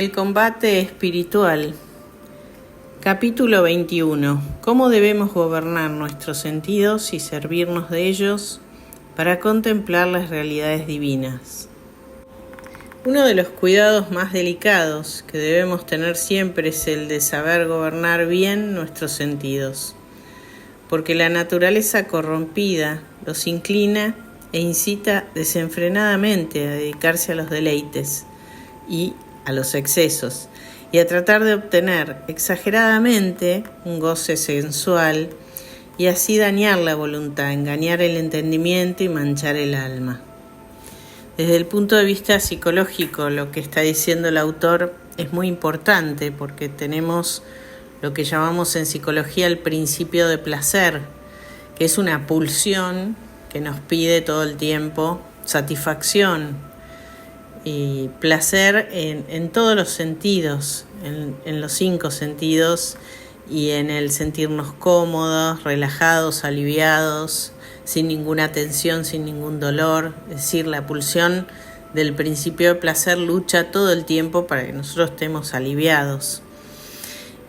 El combate espiritual. Capítulo 21. ¿Cómo debemos gobernar nuestros sentidos y servirnos de ellos para contemplar las realidades divinas? Uno de los cuidados más delicados que debemos tener siempre es el de saber gobernar bien nuestros sentidos, porque la naturaleza corrompida los inclina e incita desenfrenadamente a dedicarse a los deleites y a los excesos, y a tratar de obtener exageradamente un goce sensual y así dañar la voluntad, engañar el entendimiento y manchar el alma. Desde el punto de vista psicológico, lo que está diciendo el autor es muy importante porque tenemos lo que llamamos en psicología el principio de placer, que es una pulsión que nos pide todo el tiempo satisfacción y placer en todos los sentidos, en los 5 sentidos y en el sentirnos cómodos, relajados, aliviados, sin ninguna tensión, sin ningún dolor. Es decir, la pulsión del principio de placer lucha todo el tiempo para que nosotros estemos aliviados.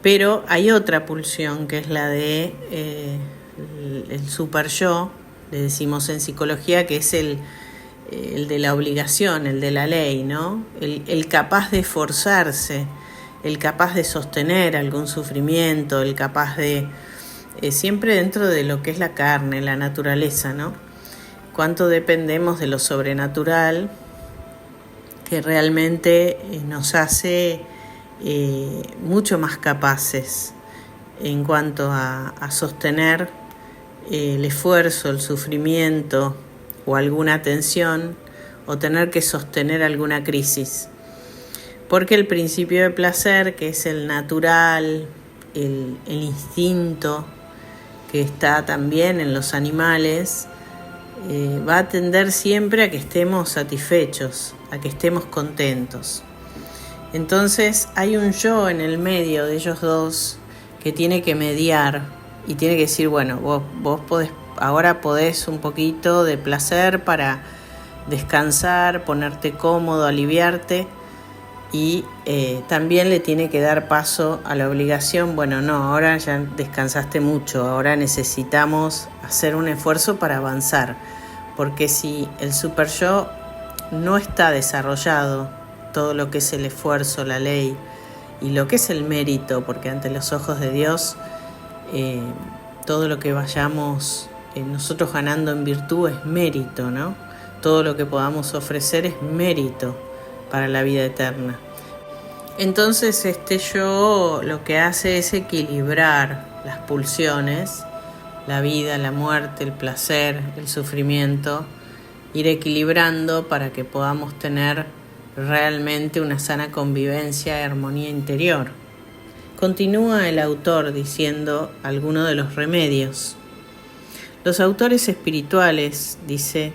Pero hay otra pulsión que es la de el super yo, le decimos en psicología, que es el de la obligación, el de la ley, ¿no? El capaz de esforzarse, el capaz de sostener algún sufrimiento, el capaz de, siempre dentro de lo que es la carne, la naturaleza, ¿no? Cuánto dependemos de lo sobrenatural que realmente nos hace mucho más capaces en cuanto a sostener el esfuerzo, el sufrimiento o alguna tensión, o tener que sostener alguna crisis. Porque el principio de placer, que es el natural, el instinto que está también en los animales, va a tender siempre a que estemos satisfechos, a que estemos contentos. Entonces hay un yo en el medio de ellos dos que tiene que mediar y tiene que decir, bueno, vos ahora podés un poquito de placer para descansar, ponerte cómodo, aliviarte, y también le tiene que dar paso a la obligación. Bueno, no, ahora ya descansaste mucho, ahora necesitamos hacer un esfuerzo para avanzar, porque si el super yo no está desarrollado, todo lo que es el esfuerzo, la ley y lo que es el mérito, porque ante los ojos de Dios todo lo que vayamos nosotros ganando en virtud es mérito, ¿no? Todo lo que podamos ofrecer es mérito para la vida eterna. Entonces yo lo que hace es equilibrar las pulsiones, la vida, la muerte, el placer, el sufrimiento, ir equilibrando para que podamos tener realmente una sana convivencia y armonía interior. Continúa el autor diciendo algunos de los remedios. Los autores espirituales, dice,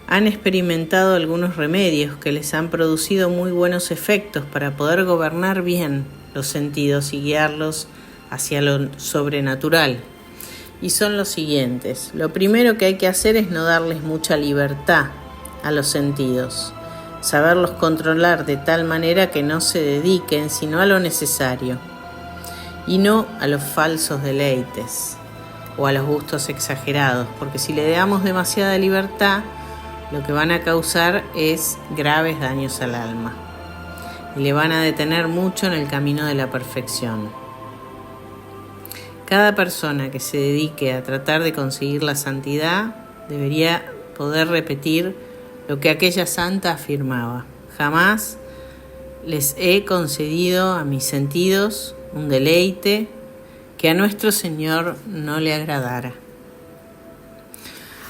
han experimentado algunos remedios que les han producido muy buenos efectos para poder gobernar bien los sentidos y guiarlos hacia lo sobrenatural. Y son los siguientes. Lo primero que hay que hacer es no darles mucha libertad a los sentidos, saberlos controlar de tal manera que no se dediquen sino a lo necesario y no a los falsos deleites o a los gustos exagerados, porque si le damos demasiada libertad, lo que van a causar es graves daños al alma y le van a detener mucho en el camino de la perfección. Cada persona que se dedique a tratar de conseguir la santidad debería poder repetir lo que aquella santa afirmaba: jamás les he concedido a mis sentidos un deleite que a nuestro Señor no le agradara.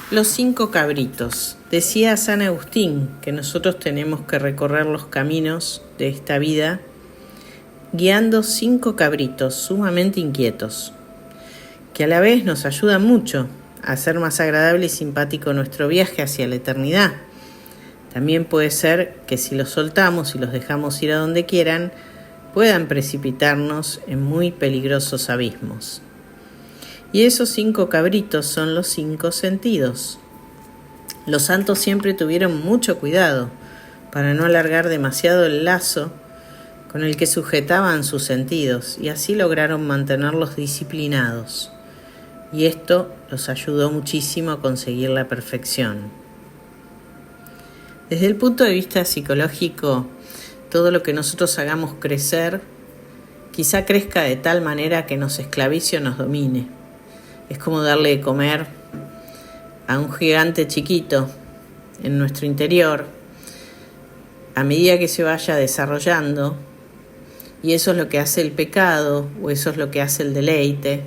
Los 5 cabritos. Decía San Agustín que nosotros tenemos que recorrer los caminos de esta vida guiando 5 cabritos sumamente inquietos, que a la vez nos ayudan mucho a hacer más agradable y simpático nuestro viaje hacia la eternidad. También puede ser que si los soltamos y los dejamos ir a donde quieran, puedan precipitarnos en muy peligrosos abismos. Y esos 5 cabritos son los 5 sentidos. Los santos siempre tuvieron mucho cuidado para no alargar demasiado el lazo con el que sujetaban sus sentidos, y así lograron mantenerlos disciplinados. Y esto los ayudó muchísimo a conseguir la perfección. Desde el punto de vista psicológico, todo lo que nosotros hagamos crecer, quizá crezca de tal manera que nos esclavice o nos domine. Es como darle de comer a un gigante chiquito en nuestro interior, a medida que se vaya desarrollando, y eso es lo que hace el pecado, o eso es lo que hace el deleite,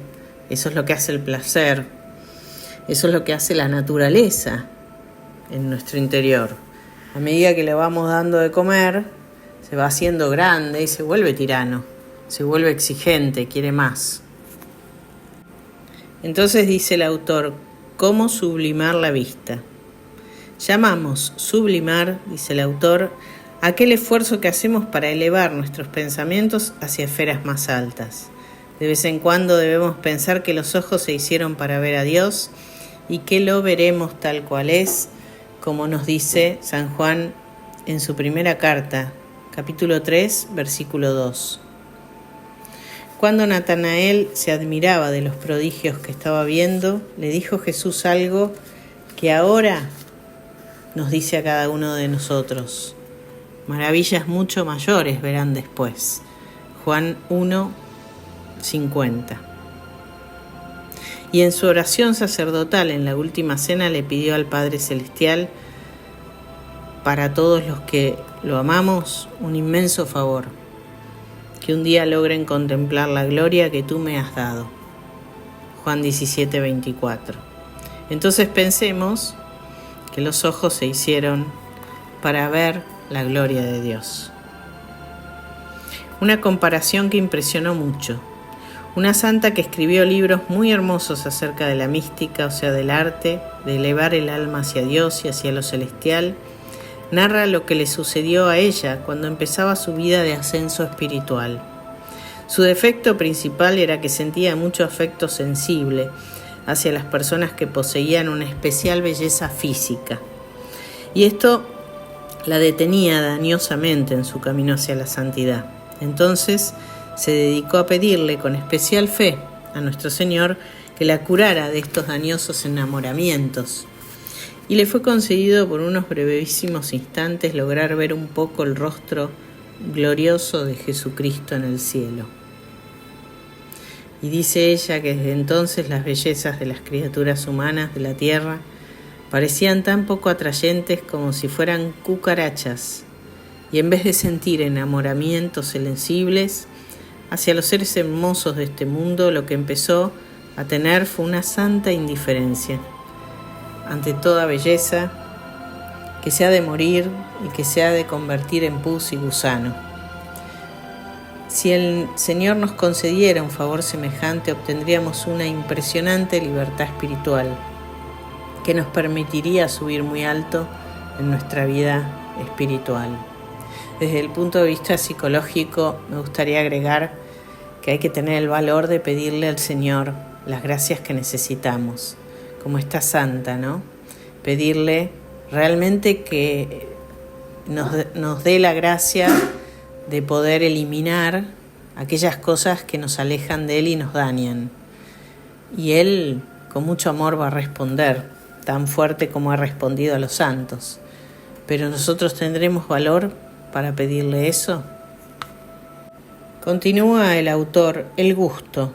eso es lo que hace el placer, eso es lo que hace la naturaleza en nuestro interior. A medida que le vamos dando de comer, se va haciendo grande y se vuelve tirano, se vuelve exigente, quiere más. Entonces dice el autor, ¿cómo sublimar la vista? Llamamos sublimar, dice el autor, aquel esfuerzo que hacemos para elevar nuestros pensamientos hacia esferas más altas. De vez en cuando debemos pensar que los ojos se hicieron para ver a Dios y que lo veremos tal cual es, como nos dice San Juan en su primera carta, capítulo 3, versículo 2. Cuando Natanael se admiraba de los prodigios que estaba viendo, le dijo Jesús algo que ahora nos dice a cada uno de nosotros. Maravillas mucho mayores verán después. Juan 1:50. Y en su oración sacerdotal en la última cena le pidió al Padre Celestial, para todos los que lo amamos, un inmenso favor, que un día logren contemplar la gloria que tú me has dado. Juan 17:24. Entonces pensemos que los ojos se hicieron para ver la gloria de Dios. Una comparación que impresionó mucho. Una santa que escribió libros muy hermosos acerca de la mística, o sea, del arte, de elevar el alma hacia Dios y hacia lo celestial, narra lo que le sucedió a ella cuando empezaba su vida de ascenso espiritual. Su defecto principal era que sentía mucho afecto sensible hacia las personas que poseían una especial belleza física. Y esto la detenía dañosamente en su camino hacia la santidad. Entonces se dedicó a pedirle con especial fe a nuestro Señor que la curara de estos dañosos enamoramientos. Y le fue concedido por unos brevísimos instantes lograr ver un poco el rostro glorioso de Jesucristo en el cielo. Y dice ella que desde entonces las bellezas de las criaturas humanas de la tierra parecían tan poco atrayentes como si fueran cucarachas, y en vez de sentir enamoramientos sensibles hacia los seres hermosos de este mundo, lo que empezó a tener fue una santa indiferencia ante toda belleza que se ha de morir y que se ha de convertir en pus y gusano. Si el Señor nos concediera un favor semejante, obtendríamos una impresionante libertad espiritual que nos permitiría subir muy alto en nuestra vida espiritual. Desde el punto de vista psicológico, me gustaría agregar que hay que tener el valor de pedirle al Señor las gracias que necesitamos, como esta santa, ¿no? Pedirle realmente que nos dé la gracia de poder eliminar aquellas cosas que nos alejan de Él y nos dañan. Y Él con mucho amor va a responder, tan fuerte como ha respondido a los santos. Pero nosotros tendremos valor para pedirle eso. Continúa el autor, el gusto.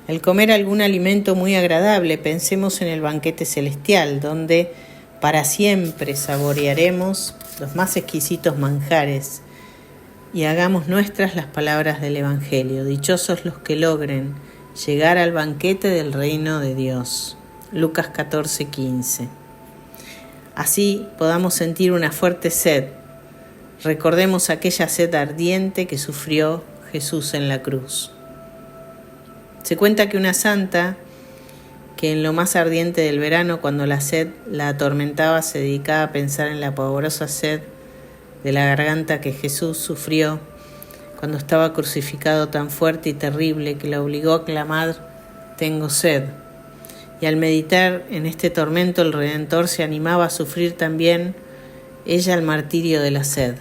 El comer algún alimento muy agradable, pensemos en el banquete celestial, donde para siempre saborearemos los más exquisitos manjares, y hagamos nuestras las palabras del Evangelio. Dichosos los que logren llegar al banquete del reino de Dios. Lucas 14:15. Así podamos sentir una fuerte sed. Recordemos aquella sed ardiente que sufrió Jesús en la cruz. Se cuenta que una santa, que en lo más ardiente del verano, cuando la sed la atormentaba, se dedicaba a pensar en la pavorosa sed de la garganta que Jesús sufrió cuando estaba crucificado, tan fuerte y terrible que la obligó a clamar: «Tengo sed». Y al meditar en este tormento, el Redentor se animaba a sufrir también ella el martirio de la sed.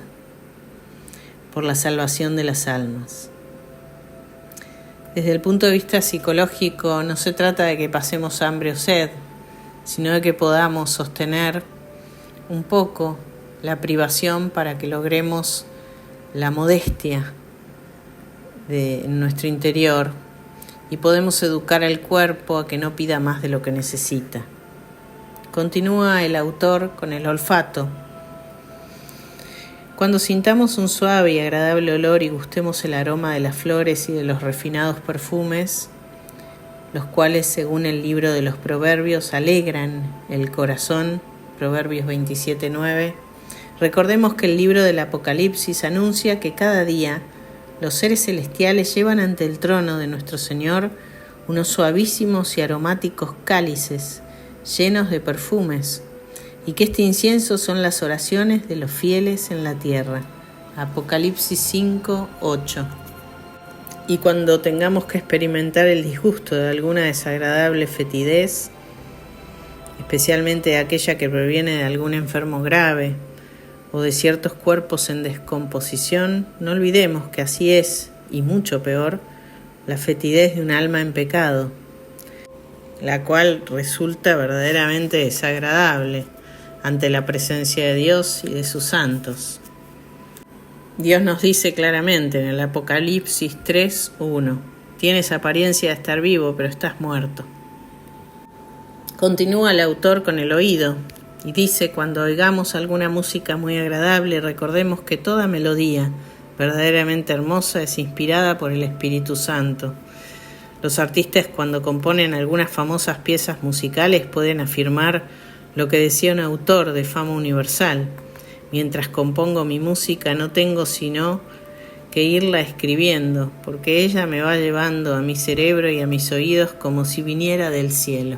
por la salvación de las almas. Desde el punto de vista psicológico, no se trata de que pasemos hambre o sed, sino de que podamos sostener un poco la privación para que logremos la modestia de nuestro interior y podemos educar al cuerpo a que no pida más de lo que necesita. Continúa el autor con el olfato. Cuando sintamos un suave y agradable olor y gustemos el aroma de las flores y de los refinados perfumes, los cuales, según el libro de los Proverbios, alegran el corazón, Proverbios 27:9, recordemos que el libro del Apocalipsis anuncia que cada día los seres celestiales llevan ante el trono de nuestro Señor unos suavísimos y aromáticos cálices llenos de perfumes, y que este incienso son las oraciones de los fieles en la tierra. Apocalipsis 5:8. Y cuando tengamos que experimentar el disgusto de alguna desagradable fetidez, especialmente aquella que proviene de algún enfermo grave o de ciertos cuerpos en descomposición, no olvidemos que así es, y mucho peor, la fetidez de un alma en pecado, la cual resulta verdaderamente desagradable ante la presencia de Dios y de sus santos. Dios nos dice claramente en el Apocalipsis 3:1: tienes apariencia de estar vivo, pero estás muerto. Continúa el autor con el oído y dice: cuando oigamos alguna música muy agradable, recordemos que toda melodía verdaderamente hermosa es inspirada por el Espíritu Santo. Los artistas, cuando componen algunas famosas piezas musicales, pueden afirmar lo que decía un autor de fama universal: mientras compongo mi música no tengo sino que irla escribiendo, porque ella me va llevando a mi cerebro y a mis oídos como si viniera del cielo.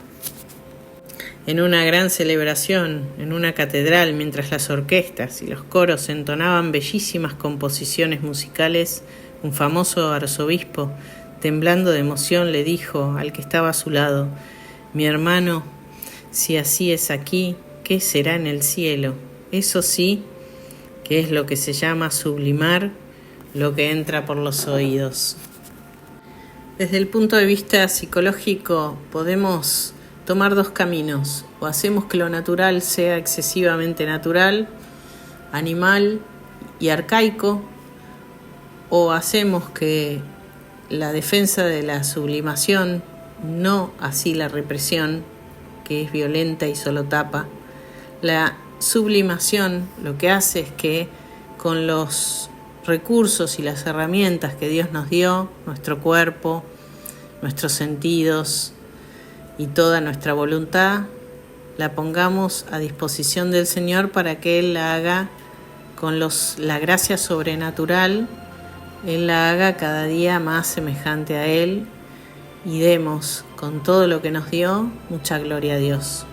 En una gran celebración, en una catedral, mientras las orquestas y los coros entonaban bellísimas composiciones musicales, un famoso arzobispo, temblando de emoción, le dijo al que estaba a su lado: mi hermano, si así es aquí, ¿qué será en el cielo? Eso sí, que es lo que se llama sublimar lo que entra por los oídos. Desde el punto de vista psicológico, podemos tomar dos caminos: o hacemos que lo natural sea excesivamente natural, animal y arcaico, o hacemos que la defensa de la sublimación, no así la represión, que es violenta y solo tapa. La sublimación lo que hace es que con los recursos y las herramientas que Dios nos dio, nuestro cuerpo, nuestros sentidos y toda nuestra voluntad, la pongamos a disposición del Señor para que Él la haga con la gracia sobrenatural. Él la haga cada día más semejante a Él, y demos con todo lo que nos dio mucha gloria a Dios.